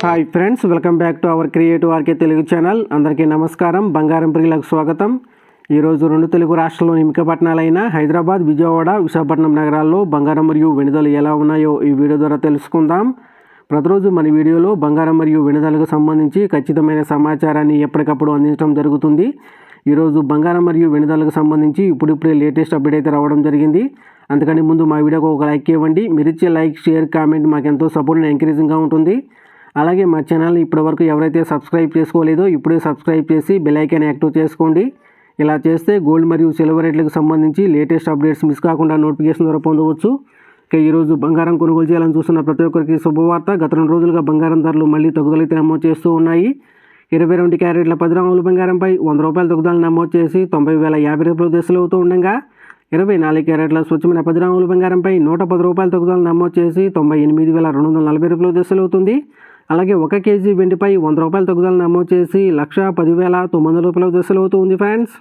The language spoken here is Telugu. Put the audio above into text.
Hi friends, welcome back to our creative RK Telugu channel. అందరికీ నమస్కారం. బంగారం ప్రియులకు స్వాగతం. ఈరోజు రెండు తెలుగు రాష్ట్రాల్లోని ముఖ్య పట్టణాలైన హైదరాబాద్, విజయవాడ, విశాఖపట్నం నగరాల్లో బంగారం మరియు వెనుదలు ఎలా ఉన్నాయో ఈ వీడియో ద్వారా తెలుసుకుందాం. ప్రతిరోజు మన వీడియోలో బంగారం మరియు వెనుదలకు సంబంధించి ఖచ్చితమైన సమాచారాన్ని ఎప్పటికప్పుడు అందించడం జరుగుతుంది. ఈరోజు బంగారం మరియు వెనుదలకు సంబంధించి ఇప్పుడిప్పుడే లేటెస్ట్ అప్డేట్ అయితే రావడం జరిగింది. అందుకని ముందు మా వీడియోకి ఒక లైక్ ఇవ్వండి. మీరు ఇచ్చే లైక్, షేర్, కామెంట్ మాకు ఎంతో సపోర్ట్ అండ్ ఎంకరేజింగ్గా ఉంటుంది. అలాగే మా ఛానల్ని ఇప్పటివరకు ఎవరైతే సబ్స్క్రైబ్ చేసుకోలేదో ఇప్పుడే సబ్స్క్రైబ్ చేసి బెల్ ఐకాన్ యాక్టివ్ చేసుకోండి. ఇలా చేస్తే గోల్డ్ మరియు సిల్వర్ రేట్లకు సంబంధించి లేటెస్ట్ అప్డేట్స్ మిస్ కాకుండా నోటిఫికేషన్ ద్వారా పొందవచ్చు. ఇక ఈరోజు బంగారం కొనుగోలు చేయాలని చూస్తున్న ప్రతి ఒక్కరికి శుభవార్త. గత 2 రోజులుగా బంగారం ధరలు మళ్ళీ తగ్గుదలైతే నమోదు చేస్తూ ఉన్నాయి. 22 క్యారెట్ల 10 గ్రాముల బంగారంపై ₹100 తగ్గుదల నమోదు చేసి 90,050 దశలు అవుతూ ఉండగా, 24 క్యారెట్ల స్వచ్ఛమైన 10 గ్రాముల బంగారంపై ₹110 తగ్గుదల నమోదు చేసి 98,240 దశలు అవుతుంది. అలాగే 1 కేజీ వెండిపై ₹100 తగ్గుదల నమోదు చేసి ₹1,10,900 దశలు అవుతుంది ఫ్రెండ్స్.